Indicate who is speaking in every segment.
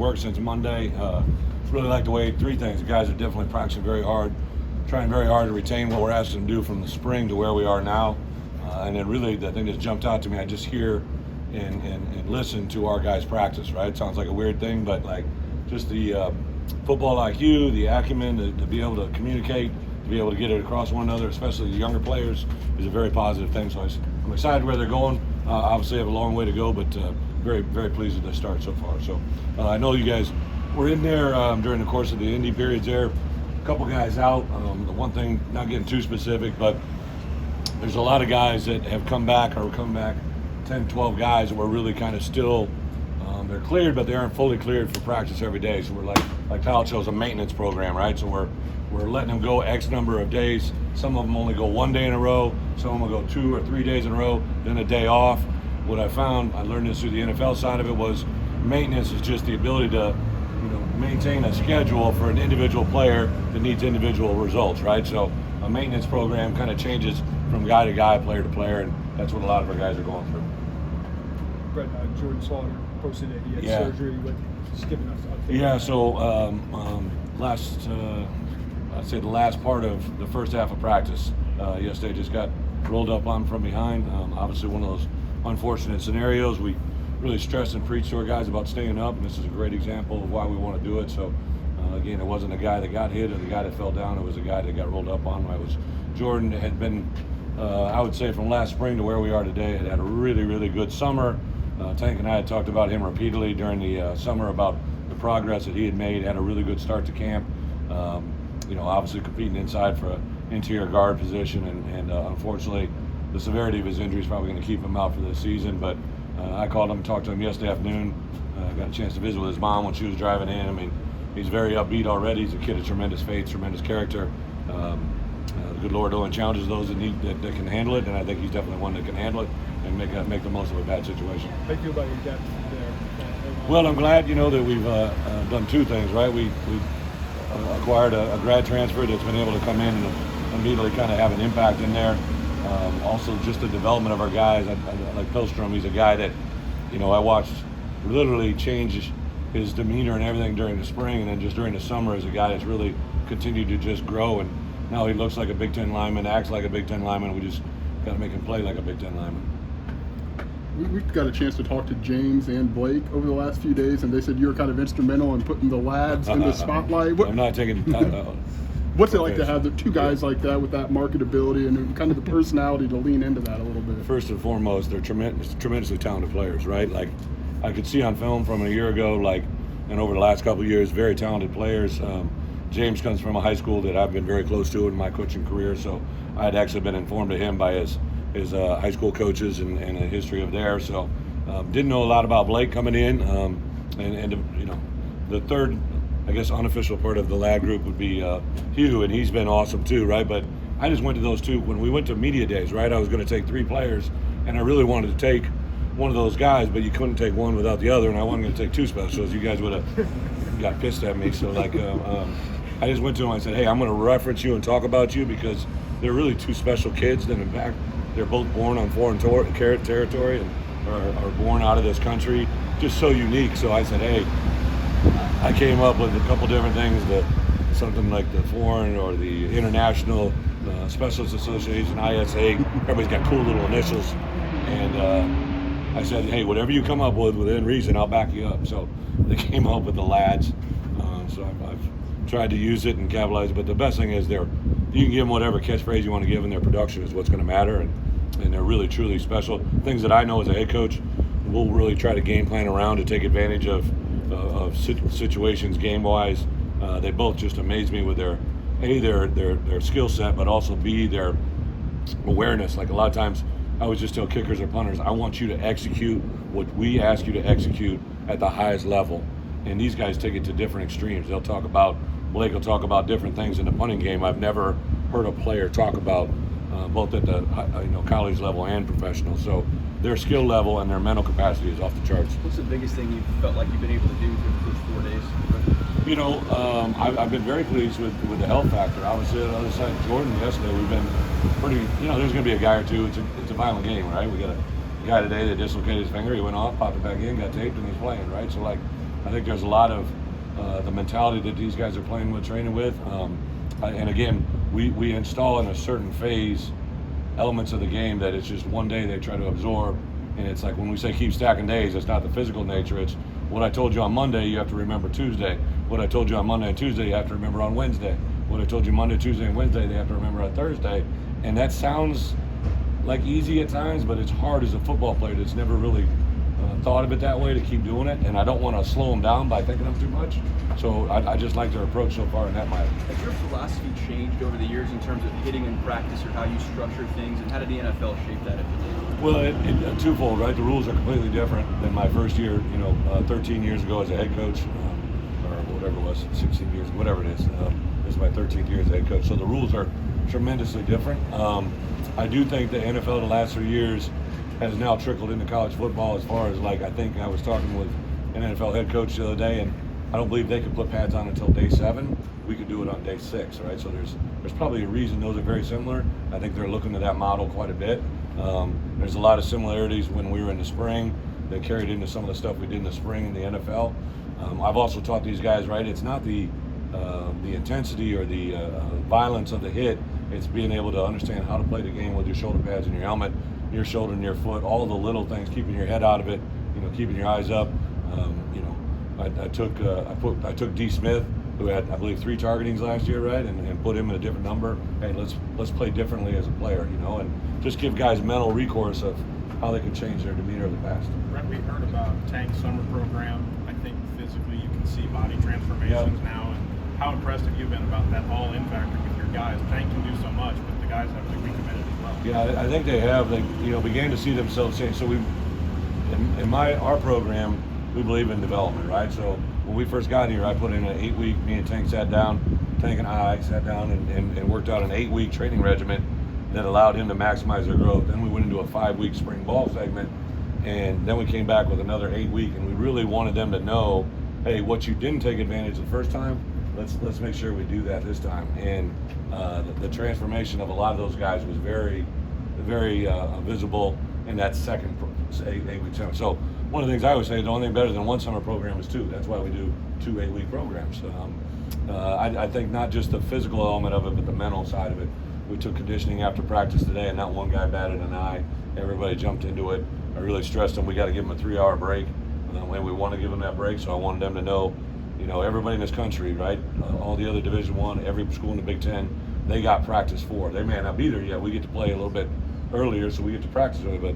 Speaker 1: work since Monday. Really like the way three things. The guys are definitely practicing very hard, trying very hard to retain what we're asking them to do from the spring to where we are now. And then really the thing that's jumped out to me, I just hear and listen to our guys practice, right? Sounds like a weird thing, but like just the football IQ, the acumen to be able to communicate, to be able to get it across one another, especially the younger players, is a very positive thing. So I'm excited where they're going. Obviously have a long way to go, but very, very pleased with the start so far. So I know you guys were in there during the course of the Indy periods there. A couple guys out. The one thing, not getting too specific, but there's a lot of guys that have come back or come back, 10, 12 guys that were really kind of still, they're cleared, but they aren't fully cleared for practice every day. So we're like Kyle chose a maintenance program, right? So we're letting them go X number of days. Some of them only go 1 day in a row. Some of them will go 2 or 3 days in a row, then a day off. What I found, I learned this through the NFL side of it, was maintenance is just the ability to maintain a schedule for an individual player that needs individual results, right? So a maintenance program kind of changes from guy to guy, player to player, and that's what a lot of our guys are going through.
Speaker 2: Bret, Jordan Slaughter posted that he had surgery. Just giving us an update.
Speaker 1: Yeah, so I'd say the last part of the first half of practice yesterday just got rolled up on from behind. Obviously one of those unfortunate scenarios. We really stressed and preached to our guys about staying up, and this is a great example of why we want to do it. So again, it wasn't a guy that got hit or the guy that fell down. It was a guy that got rolled up on. Jordan had been, I would say, from last spring to where we are today, had a really, really good summer. Tank and I had talked about him repeatedly during the summer about the progress that he had made. Had a really good start to camp. Obviously competing inside for an interior guard position, and unfortunately, the severity of his injury is probably going to keep him out for this season. But I called him, talked to him yesterday afternoon. Got a chance to visit with his mom when she was driving in. I mean, he's very upbeat already. He's a kid of tremendous faith, tremendous character. The good Lord only challenges those that that can handle it, and I think he's definitely one that can handle it and make the most of a bad situation.
Speaker 2: How do you feel about your depth there?
Speaker 1: Well, I'm glad that we've done two things, right? We acquired a grad transfer that's been able to come in and immediately kind of have an impact in there. Also, just the development of our guys. I like Pilstrom. He's a guy that, I watched literally change his demeanor and everything during the spring, and then just during the summer as a guy that's really continued to just grow. And now he looks like a Big Ten lineman, acts like a Big Ten lineman. We just got to make him play like a Big Ten lineman.
Speaker 3: We've got a chance to talk to James and Blake over the last few days, and they said you were kind of instrumental in putting the lads in the spotlight.
Speaker 1: I'm not taking.
Speaker 3: What's it like to have the two guys like that with that marketability and kind of the personality to lean into that a little bit?
Speaker 1: First and foremost, they're tremendously talented players, right? Like I could see on film from a year ago, and over the last couple of years, very talented players. James comes from a high school that I've been very close to in my coaching career, so I had actually been informed of him by his high school coaches and a history of there. So didn't know a lot about Blake coming in, and the third, I guess, unofficial part of the lad group would be Hugh, and he's been awesome too, right? But I just went to those two when we went to media days, right? I was going to take 3 players, and I really wanted to take one of those guys, but you couldn't take one without the other, and I wasn't going to take 2 specials. You guys would have got pissed at me. So I just went to him and I said, hey, I'm going to reference you and talk about you because they're really 2 special kids that, in fact, they're both born on foreign territory and are born out of this country, just so unique. So I said, hey, I came up with a couple different things, something like the foreign or the international specialist association, ISA. Everybody's got cool little initials, and I said, hey, whatever you come up with within reason, I'll back you up. So they came up with the lads. So I've tried to use it and capitalize it, but the best thing is you can give them whatever catchphrase you want to give, and their production is what's going to matter, and they're really truly special. Things that I know as a head coach, we'll really try to game plan around to take advantage of situations game wise. They both just amaze me with their skill set, but also B, their awareness. Like a lot of times I always just tell kickers or punters, I want you to execute what we ask you to execute at the highest level. And these guys take it to different extremes. Blake will talk about different things in the punting game I've never heard a player talk about, both at the college level and professional. So their skill level and their mental capacity is off the charts.
Speaker 4: What's the biggest thing you felt like you've been able to do through the first 4 days?
Speaker 1: I've been very pleased with the health factor. Obviously, on the other side, Jordan yesterday, we've been pretty, there's going to be a guy or two. It's a violent game, right? We got a guy today that dislocated his finger. He went off, popped it back in, got taped, and he's playing, right? So, I think there's a lot of the mentality that these guys are playing with, training with. And again, we install in a certain phase elements of the game that it's just one day they try to absorb. And it's like when we say keep stacking days, it's not the physical nature. It's what I told you on Monday, you have to remember Tuesday. What I told you on Monday and Tuesday, you have to remember on Wednesday. What I told you Monday, Tuesday, and Wednesday, they have to remember on Thursday. And that sounds like easy at times, but it's hard as a football player that's never really thought of it that way to keep doing it. And I don't want to slow them down by thinking of them too much. So I just like their approach so far in that matter.
Speaker 4: Has your philosophy changed over the years in terms of hitting in practice or how you structure things, and how did the NFL shape that if it did?
Speaker 1: Well, it twofold, right? The rules are completely different than my first year, 13 years ago as a head coach, or whatever it was, 16 years, whatever it is. This is my 13th year as a head coach. So the rules are tremendously different. I do think the NFL the last 3 years has now trickled into college football as far as, like, I think I was talking with an NFL head coach the other day, and I don't believe they could put pads on until day 7. We could do it on day 6, right? So there's probably a reason those are very similar. I think they're looking to that model quite a bit. There's a lot of similarities when we were in the spring that carried into some of the stuff we did in the spring in the NFL. I've also taught these guys, right? It's not the intensity or the violence of the hit. It's being able to understand how to play the game with your shoulder pads and your helmet, your shoulder and your foot, all the little things, keeping your head out of it, keeping your eyes up. I took D. Smith, who had, I believe, 3 targetings last year, right, and put him in a different number. Hey, let's play differently as a player, and just give guys mental recourse of how they can change their demeanor of the past.
Speaker 5: Brett, we heard about Tank's summer program. I think physically you can see body transformations now. And how impressed have you been about that all-in factor with your guys? Tank can do so much, but the guys have to be recommitted as well.
Speaker 1: Yeah, I think they have. They began to see themselves change. So our program, we believe in development, right? So when we first got here, I put in an 8-week, me and Tank sat down, Tank and I sat down and worked out an 8-week training regimen that allowed him to maximize their growth. Then we went into a 5-week spring ball segment, and then we came back with another 8-week, and we really wanted them to know, hey, what you didn't take advantage the first time, let's make sure we do that this time. And the transformation of a lot of those guys was very, very visible in that second 8-week summer. So one of the things I always say, the only thing better than one summer program is 2. That's why we do 2 8-week programs. I think not just the physical element of it, but the mental side of it. We took conditioning after practice today, and not one guy batted an eye. Everybody jumped into it. I really stressed them. We got to give them a 3-hour break, and we want to give them that break. So I wanted them to know, everybody in this country, right? All the other Division I, every school in the Big Ten, they got practice 4. They may not be there yet. We get to play a little bit earlier, so we get to practice early. But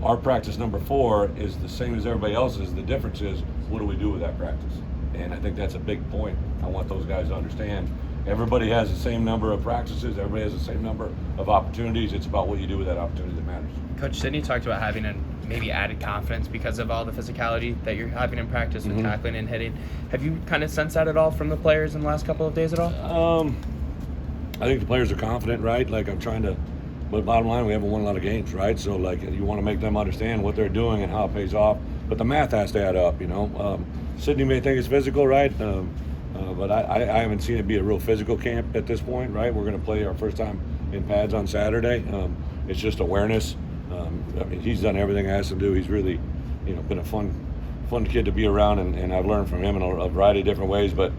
Speaker 1: our practice number 4 is the same as everybody else's. The difference is, what do we do with that practice? And I think that's a big point. I want those guys to understand. Everybody has the same number of practices. Everybody has the same number of opportunities. It's about what you do with that opportunity that matters.
Speaker 6: Coach Sidney talked about having maybe added confidence because of all the physicality that you're having in practice with tackling and hitting. Have you kind of sensed that at all from the players in the last couple of days at all?
Speaker 1: I think the players are confident, right? Like, but bottom line, we haven't won a lot of games, right? So, like, you want to make them understand what they're doing and how it pays off. But the math has to add up, Sidney may think it's physical, right? But I haven't seen it be a real physical camp at this point, right? We're going to play our first time in pads on Saturday. It's just awareness. He's done everything I asked him to do. He's really, been a fun kid to be around, and I've learned from him in a variety of different ways. But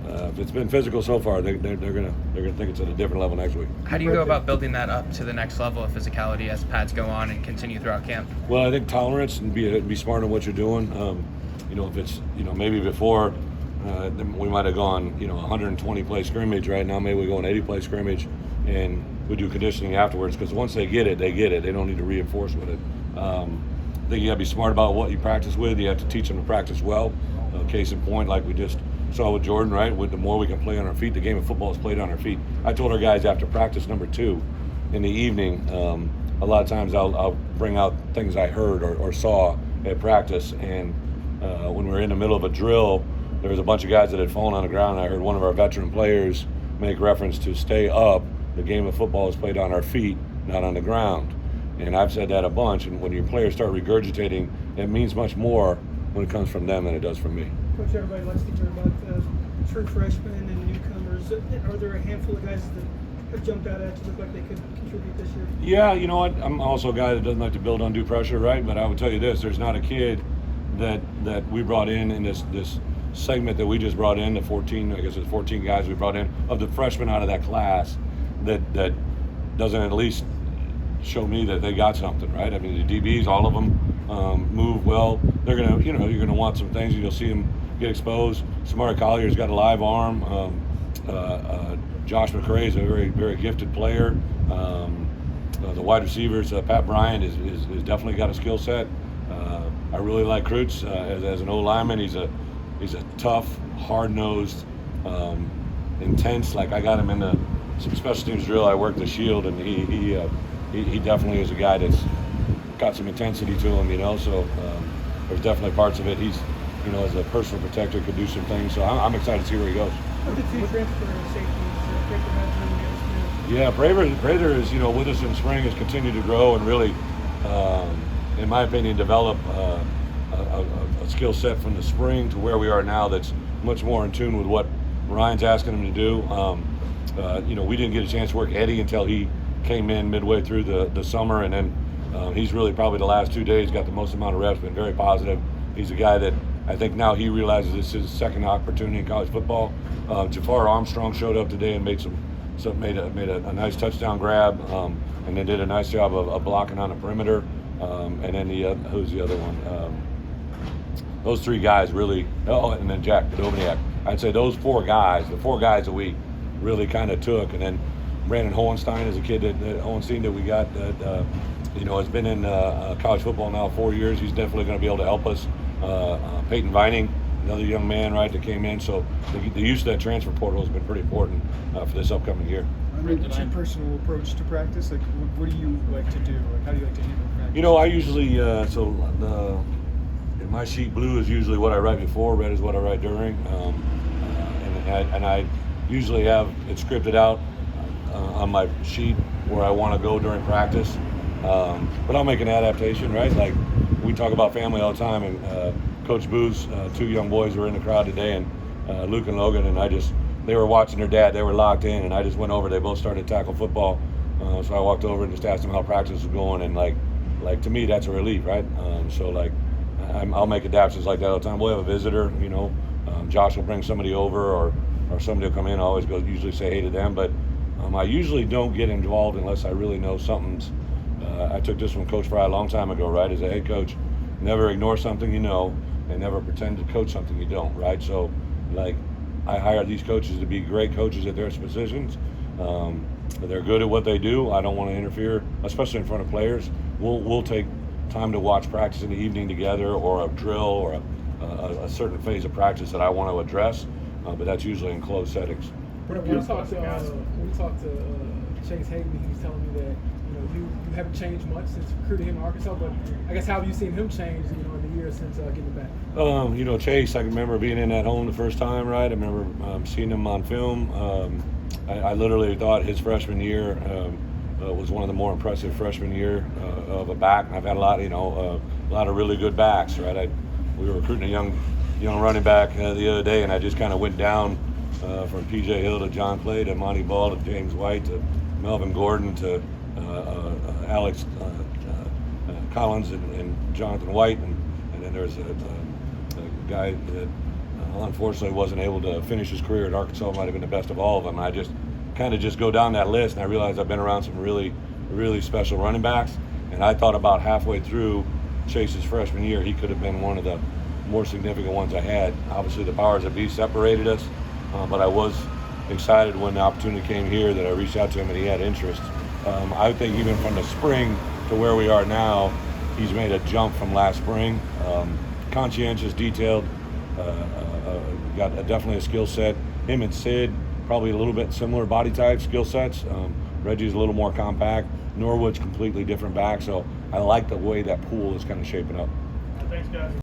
Speaker 1: if it's been physical so far, they're gonna think it's at a different level next week.
Speaker 6: How do you go about building that up to the next level of physicality as pads go on and continue throughout camp?
Speaker 1: Well, I think tolerance and be smart on what you're doing. If it's maybe before we might have gone 120 play scrimmage. Right now, maybe we go an 80 play scrimmage, and we do conditioning afterwards. Because once they get it, they get it. They don't need to reinforce with it. I think you got to be smart about what you practice with. You have to teach them to practice well. Case in point, like we just saw with Jordan, right? The more we can play on our feet, the game of football is played on our feet. I told our guys after practice number 2 in the evening, a lot of times I'll bring out things I heard or saw at practice. And when we were in the middle of a drill, there was a bunch of guys that had fallen on the ground. I heard one of our veteran players make reference to stay up. The game of football is played on our feet, not on the ground. And I've said that a bunch. And when your players start regurgitating, it means much more when it comes from them than it does from me.
Speaker 7: Coach, everybody likes to hear about true freshmen and newcomers. Are there a handful of guys that have jumped out at you, look like they could contribute this year?
Speaker 1: Yeah, you know what? I'm also a guy that doesn't like to build undue pressure, right? But I would tell you this: there's not a kid that we brought in this segment that we just brought in, the 14, I guess it's 14 guys we brought in, of the freshmen out of that class, that doesn't at least show me that they got something, right? I mean, the DBs, all of them move well. They're gonna, you're gonna want some things, and you'll see them get exposed. Samari Collier's got a live arm. Josh McCray is a very, very gifted player. The wide receivers, Pat Bryant is definitely got a skill set. I really like Kreutz as an O-lineman. He's a tough, hard-nosed, intense. Like, I got him in some special teams drill. I worked the shield, and he definitely is a guy that's got some intensity to him. So there's definitely parts of it. He's, as a personal protector, could do some things. So I'm excited to see where he goes.
Speaker 7: What the two transfer safeties, Baker Madsen and Smith?
Speaker 1: Yeah, Prater is, with us in spring, has continued to grow and really, in my opinion, develop a skill set from the spring to where we are now that's much more in tune with what Ryan's asking him to do. We didn't get a chance to work Eddie until he came in midway through the summer, and then he's really probably the last 2 days got the most amount of reps, been very positive. He's a guy that I think now he realizes this is his second opportunity in college football. Jafar Armstrong showed up today and made a nice touchdown grab, and then did a nice job of blocking on the perimeter. And then who's the other one? Those three guys really. Oh, and then Jack Podobniak. I'd say those four guys, the four guys that we really kind of took, and then Brandon Hohenstein is a kid that we got that has been in college football now 4 years. He's definitely going to be able to help us. Peyton Vining, another young man, right, that came in. So the use of that transfer portal has been pretty important for this upcoming year.
Speaker 2: What's your personal approach to practice? Like, what do you like to do? Like, how do you like to handle practice?
Speaker 1: I usually my sheet blue is usually what I write before. Red is what I write during. And I usually have it scripted out on my sheet where I want to go during practice. But I'll make an adaptation, right? Like, we talk about family all the time, and Coach Boo's two young boys were in the crowd today, and Luke and Logan, and they were watching their dad. They were locked in, and I just went over. They both started tackle football, so I walked over and just asked them how practice was going, and like to me, that's a relief, right? I'll make adaptations like that all the time. We'll have a visitor, Josh will bring somebody over, or somebody will come in. I always usually say hey to them, but I usually don't get involved unless I really know something's. I took this from Coach Fry a long time ago, right? As a head coach, never ignore something you know, and never pretend to coach something you don't, right? So, I hire these coaches to be great coaches at their positions. They're good at what they do. I don't want to interfere, especially in front of players. We'll take time to watch practice in the evening together, or a drill, or a certain phase of practice that I want to address, but that's usually in closed settings.
Speaker 8: When we talked to Chase Hagley, he was telling me that you haven't changed much since recruiting him to Arkansas, but I guess how have you seen him change, in the years since getting back?
Speaker 1: Chase, I can remember being in at home the first time, right? I remember seeing him on film. I literally thought his freshman year was one of the more impressive freshman year of a back. I've had a lot of really good backs, right? We were recruiting a young running back the other day, and I just kind of went down from P.J. Hill to John Clay to Monty Ball to James White to Melvin Gordon to Alex Collins and Jonathan White, and then there's a guy that unfortunately wasn't able to finish his career at Arkansas. Might have been the best of all of them. I just go down that list, and I realized I've been around some really, really special running backs, and I thought about halfway through Chase's freshman year, he could have been one of the more significant ones I had. Obviously, the powers that be separated us, but I was excited when the opportunity came here that I reached out to him and he had interest. I think even from the spring to where we are now, he's made a jump from last spring. Conscientious, detailed, got definitely a skill set. Him and Sid, probably a little bit similar body type, skill sets. Reggie's a little more compact. Norwood's completely different back, so I like the way that pool is kind of shaping up.
Speaker 5: Thanks, guys.